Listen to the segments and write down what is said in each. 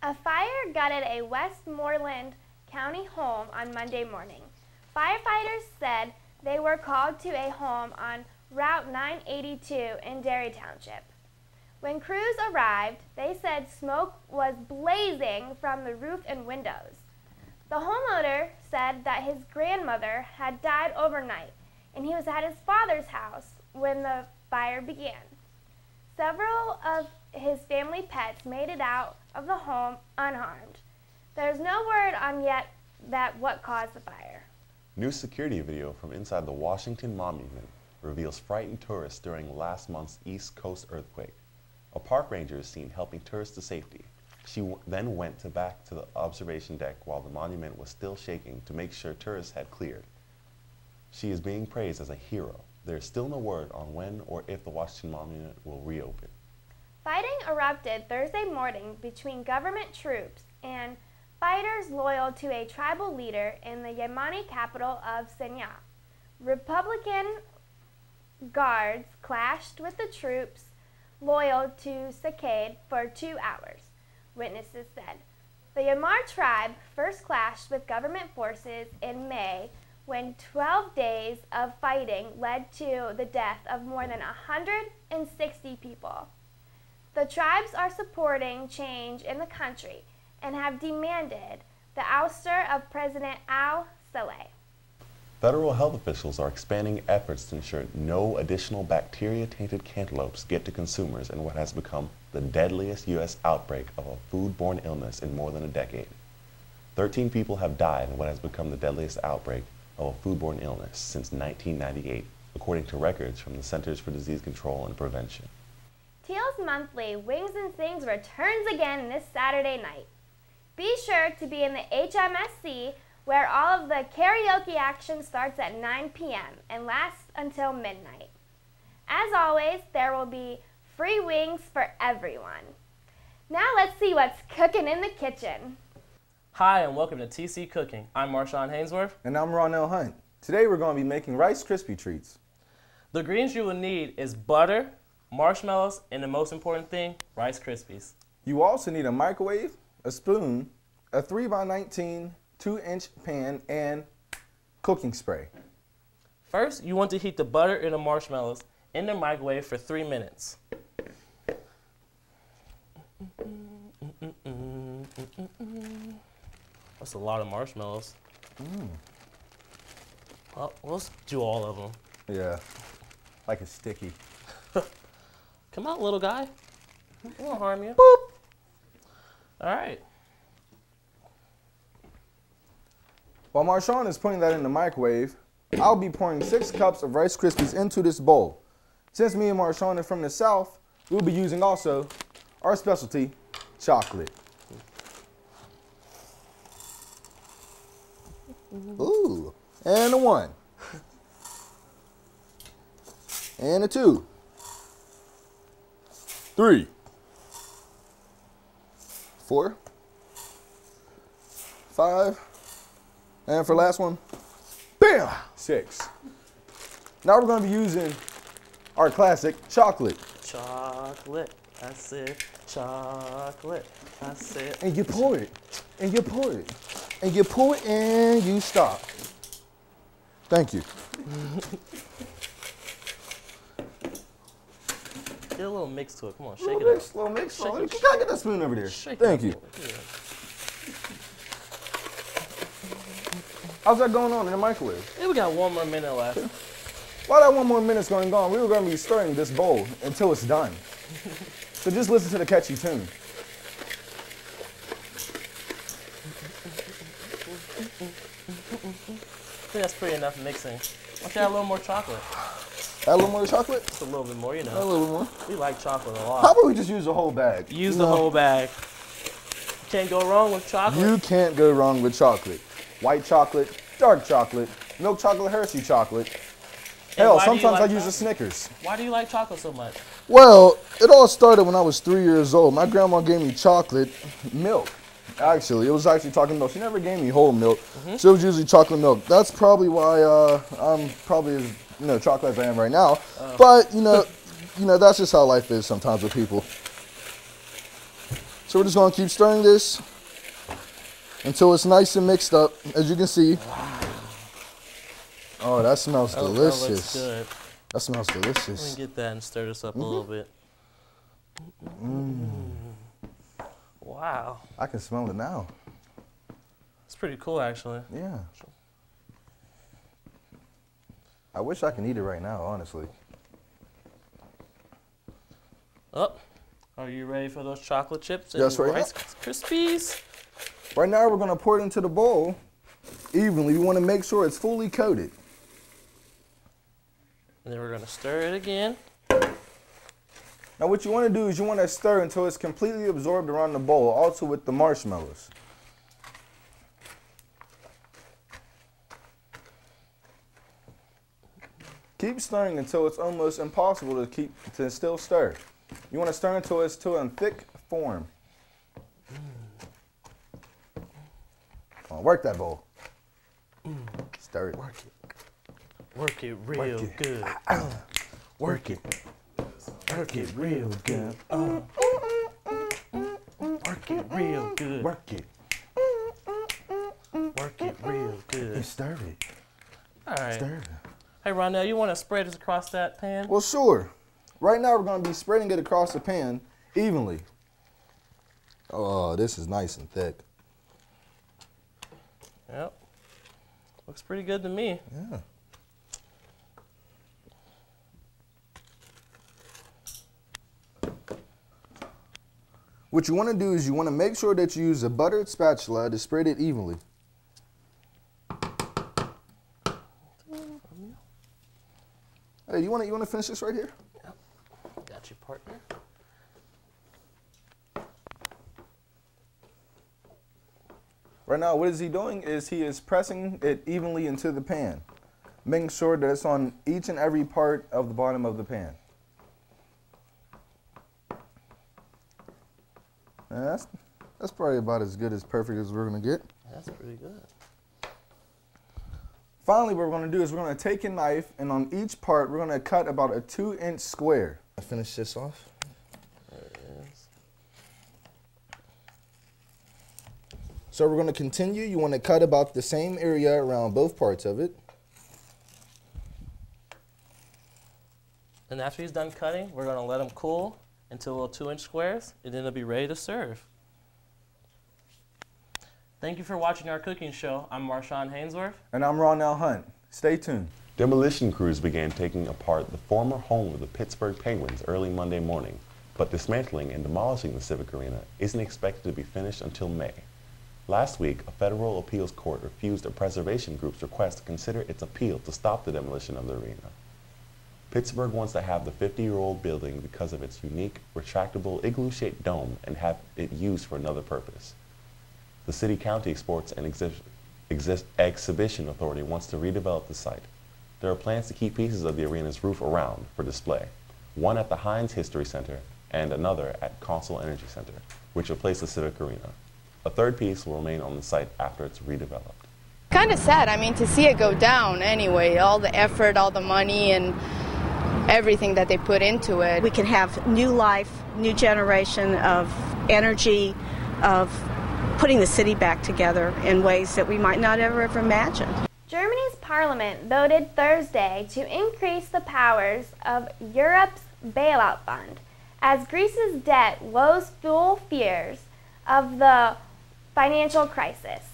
A fire gutted a Westmoreland County home on Monday morning. Firefighters said they were called to a home on Route 982 in Derry Township. When crews arrived, they said smoke was blazing from the roof and windows. The homeowner said that his grandmother had died overnight, and he was at his father's house when the fire began. Several of his family pets made it out of the home unharmed. There's no word on yet that what caused the fire. New security video from inside the Washington Monument reveals frightened tourists during last month's East Coast earthquake. A park ranger is seen helping tourists to safety. She then went back to the observation deck while the monument was still shaking to make sure tourists had cleared. She is being praised as a hero. There is still no word on when or if the Washington Monument will reopen. Fighting erupted Thursday morning between government troops and fighters loyal to a tribal leader in the Yemeni capital of Sana'a. Republican guards clashed with the troops loyal to Sakade for 2 hours, witnesses said. The Yamar tribe first clashed with government forces in May when 12 days of fighting led to the death of more than 160 people. The tribes are supporting change in the country and have demanded the ouster of President al-Saleh. Federal health officials are expanding efforts to ensure no additional bacteria-tainted cantaloupes get to consumers in what has become the deadliest U.S. outbreak of a foodborne illness in more than a decade. 13 people have died in what has become the deadliest outbreak of a foodborne illness since 1998, according to records from the Centers for Disease Control and Prevention. Teal's monthly Wings and Sings returns again this Saturday night. Be sure to be in the HMSC, where all of the karaoke action starts at 9 p.m. and lasts until midnight. As always, there will be free wings for everyone. Now let's see what's cooking in the kitchen. Hi, and welcome to TC Cooking. I'm Marshawn Hainsworth. And I'm Ronell Hunt. Today we're going to be making Rice Krispie treats. The ingredients you will need is butter, marshmallows, and the most important thing, Rice Krispies. You also need a microwave, a spoon, a 3x19 2-inch pan, and cooking spray. First, you want to heat the butter and the marshmallows in the microwave for 3 minutes. That's a lot of marshmallows. Well, let's do all of them. Yeah, like it's sticky. Come out, little guy. It won't harm you. Boop. All right. While Marshawn is putting that in the microwave, I'll be pouring 6 cups of Rice Krispies into this bowl. Since me and Marshawn are from the South, we'll be using also our specialty, chocolate. Ooh, and a 1. And a 2. 3. 4. 5. And for last one, bam, 6. Now we're going to be using our classic chocolate. Chocolate, that's it. Chocolate, that's it. And you pour it, and you pour it, and you pour it, and you stop. Thank you. Get a little mix to it. Come on, shake it up. Little mix. Shake You it. gotta get that spoon over there. Shake Thank it you. up. Yeah. How's that going on in the microwave? Yeah, we got 1 more minute left. While that 1 more minute's going on, we were going to be stirring this bowl until it's done. So just listen to the catchy tune. I think that's pretty enough mixing. Why don't you add a little more chocolate? Add a little more chocolate? Just a little bit more, you Add a know. little bit more. We like chocolate a lot. How about we just use the whole bag? Use the whole bag. Can't go wrong with chocolate. You can't go wrong with chocolate. White chocolate, dark chocolate, milk chocolate, Hershey chocolate. Hell, why do you sometimes like I use a chocolate? Snickers. Why do you like chocolate so much? Well, it all started when I was 3 years old. My grandma gave me chocolate milk. Actually, it was actually chocolate milk. She never gave me whole milk, so it was usually chocolate milk. That's probably why I'm probably as chocolate as I am right now. But you know, that's just how life is sometimes with people. So we're just gonna keep stirring this until it's nice and mixed up, as you can see. Oh, that smells delicious. That looks good. That smells delicious. Let me get that and stir this up a little bit. Wow. I can smell it now. It's pretty cool, actually. Yeah. I wish I could eat it right now, honestly. Oh, are you ready for those chocolate chips and Yes, right Rice Krispies? Right now, we're gonna pour it into the bowl evenly. We wanna make sure it's fully coated. And then we're gonna stir it again. Now what you wanna do is you wanna stir until it's completely absorbed around the bowl, also with the marshmallows. Keep stirring until it's almost impossible to still stir. You want to stir until it's to a thick form. Come on, work that bowl. Stir it. Work it. Work it real good. Work it. Work it real good. Work it real good. Work it. Work it real good. And stir it. All right. Stir it. Hey, Ronell, you want to spread this across that pan? Well, sure. Right now, we're going to be spreading it across the pan evenly. Oh, this is nice and thick. Yep. Looks pretty good to me. Yeah. What you want to do is you want to make sure that you use a buttered spatula to spread it evenly. Hey, you want to finish this right here? Yep. Got you, partner. Right now, what is he doing is he is pressing it evenly into the pan, making sure that it's on each and every part of the bottom of the pan. And that's probably about as good as perfect as we're going to get. That's pretty good. Finally, what we're going to do is we're going to take a knife, and on each part, we're going to cut about a 2-inch square. I finish this off. There it is. So we're going to continue. You want to cut about the same area around both parts of it. And after he's done cutting, we're going to let him cool into little 2-inch squares, and then it'll be ready to serve. Thank you for watching our cooking show. I'm Marshawn Hainsworth. And I'm Ronell Hunt. Stay tuned. Demolition crews began taking apart the former home of the Pittsburgh Penguins early Monday morning, but dismantling and demolishing the Civic Arena isn't expected to be finished until May. Last week, a federal appeals court refused a preservation group's request to consider its appeal to stop the demolition of the arena. Pittsburgh wants to have the 50-year-old building because of its unique, retractable igloo-shaped dome and have it used for another purpose. The City-County Sports and Exhibition Authority wants to redevelop the site. There are plans to keep pieces of the arena's roof around for display, one at the Heinz History Center and another at Consol Energy Center, which replace the Civic Arena. A third piece will remain on the site after it's redeveloped. Kind of sad, I mean, to see it go down anyway, all the effort, all the money, and everything that they put into it. We can have new life, new generation of energy, of putting the city back together in ways that we might not ever have imagined. Germany's parliament voted Thursday to increase the powers of Europe's bailout fund as Greece's debt woes fuel fears of the financial crisis.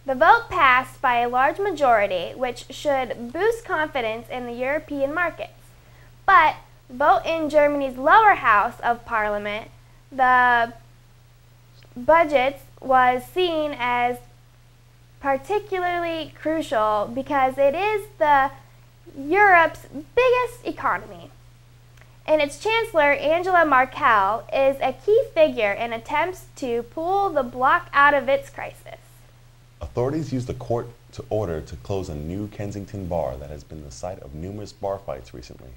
The vote passed by a large majority, which should boost confidence in the European markets. But vote in Germany's lower house of parliament, the budget was seen as particularly crucial because it is Europe's biggest economy. And its chancellor, Angela Merkel, is a key figure in attempts to pull the bloc out of its crisis. Authorities used the court order to close a new Kensington bar that has been the site of numerous bar fights recently.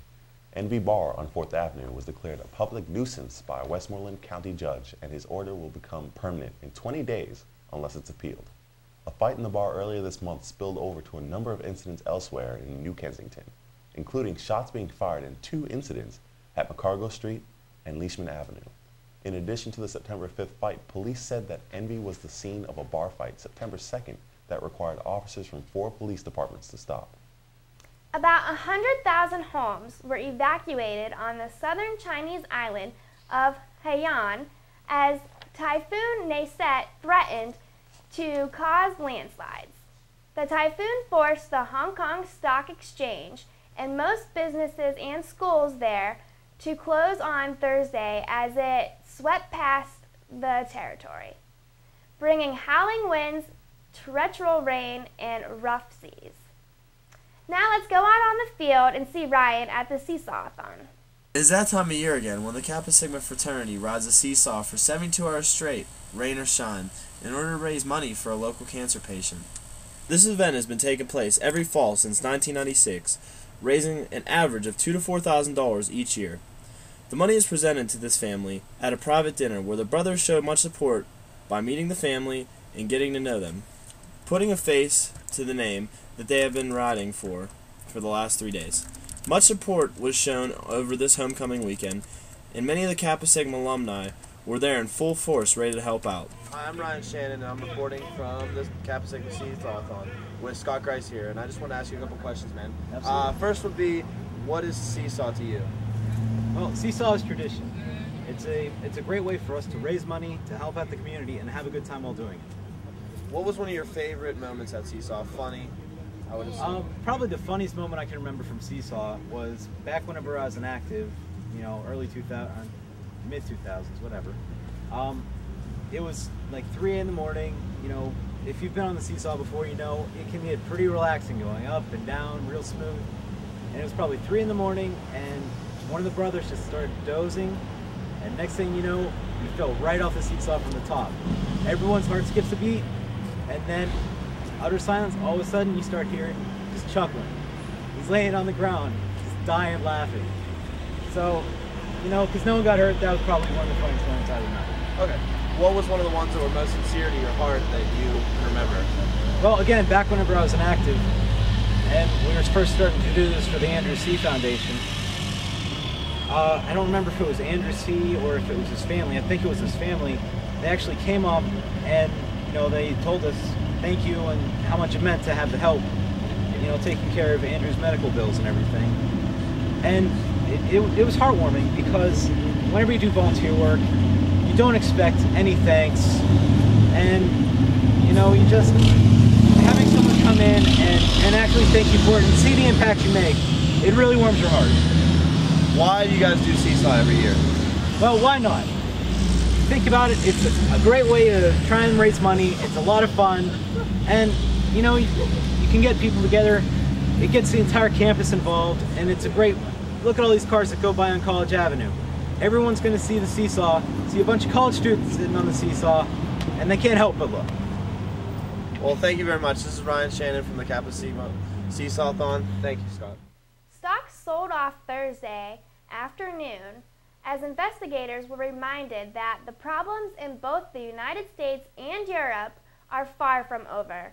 Envy Bar on 4th Avenue was declared a public nuisance by a Westmoreland County judge, and his order will become permanent in 20 days unless it's appealed. A fight in the bar earlier this month spilled over to a number of incidents elsewhere in New Kensington, including shots being fired in 2 incidents at McCargo Street and Leishman Avenue. In addition to the September 5th fight, police said that Envy was the scene of a bar fight September 2nd that required officers from 4 police departments to stop. About 100,000 homes were evacuated on the southern Chinese island of Haiyan as Typhoon Naiset threatened to cause landslides. The typhoon forced the Hong Kong Stock Exchange and most businesses and schools there to close on Thursday as it swept past the territory, bringing howling winds, torrential rain, and rough seas. Now let's go out on the field and see Ryan at the Seesaw-a-thon. It's that time of year again when the Kappa Sigma fraternity rides a seesaw for 72 hours straight, rain or shine, in order to raise money for a local cancer patient. This event has been taking place every fall since 1996, raising an average of $2,000 to $4,000 each year. The money is presented to this family at a private dinner where the brothers show much support by meeting the family and getting to know them, putting a face to the name that they have been riding for the last 3 days. Much support was shown over this homecoming weekend, and many of the Kappa Sigma alumni were there in full force ready to help out. Hi, I'm Ryan Shannon, and I'm reporting from the Kappa Sigma Seesaw-a-thon with Scott Grice here, and I just want to ask you a couple questions, man. Absolutely. First would be, what is seesaw to you? Well, seesaw is tradition. It's a great way for us to raise money, to help out the community, and have a good time while doing it. What was one of your favorite moments at Seesaw? Funny, I would assume. Probably the funniest moment I can remember from Seesaw was back whenever I was an active, early 2000s, mid 2000s, whatever. It was like 3 in the morning. If you've been on the Seesaw before, it can get pretty relaxing going up and down, real smooth. And it was probably 3 in the morning, and one of the brothers just started dozing, and next thing you know, you fell right off the seesaw from the top. Everyone's heart skips a beat, and then utter silence. All of a sudden, you start hearing just chuckling. He's laying on the ground, just dying laughing. So, because no one got hurt, that was probably one of the funniest moments I remember. Okay. What was one of the ones that were most sincere to your heart that you can remember? Well, again, back whenever I was an active, and we were first starting to do this for the Andrew C. Foundation, I don't remember if it was Andrew C. or if it was his family. I think it was his family. They actually came up and, they told us thank you and how much it meant to have the help, taking care of Andrew's medical bills and everything. And it was heartwarming because whenever you do volunteer work, you don't expect any thanks. And, you just, having someone come in and actually thank you for it and see the impact you make, it really warms your heart. Why do you guys do Seesaw every year? Well, why not? Think about it, it's a great way to try and raise money, it's a lot of fun, and you can get people together, it gets the entire campus involved, and it's a great, look at all these cars that go by on College Avenue. Everyone's going to see the seesaw, see a bunch of college students sitting on the seesaw, and they can't help but look. Well, thank you very much. This is Ryan Shannon from the Kappa Sigma Seesaw-a-thon. Thank you, Scott. Stocks sold off Thursday afternoon as investigators were reminded that the problems in both the United States and Europe are far from over.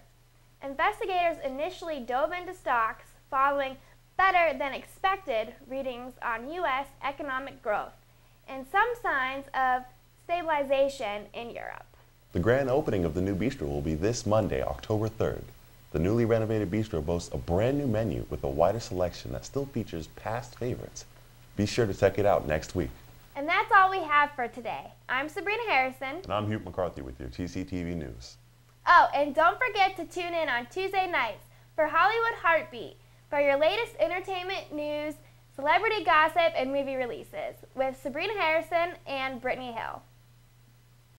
Investigators initially dove into stocks following better than expected readings on U.S. economic growth and some signs of stabilization in Europe. The grand opening of the new bistro will be this Monday, October 3rd. The newly renovated bistro boasts a brand new menu with a wider selection that still features past favorites. Be sure to check it out next week. And that's all we have for today. I'm Sabrina Harrison. And I'm Hugh McCarthy with your TCTV News. Oh, and don't forget to tune in on Tuesday nights for Hollywood Heartbeat for your latest entertainment news, celebrity gossip, and movie releases with Sabrina Harrison and Brittany Hill.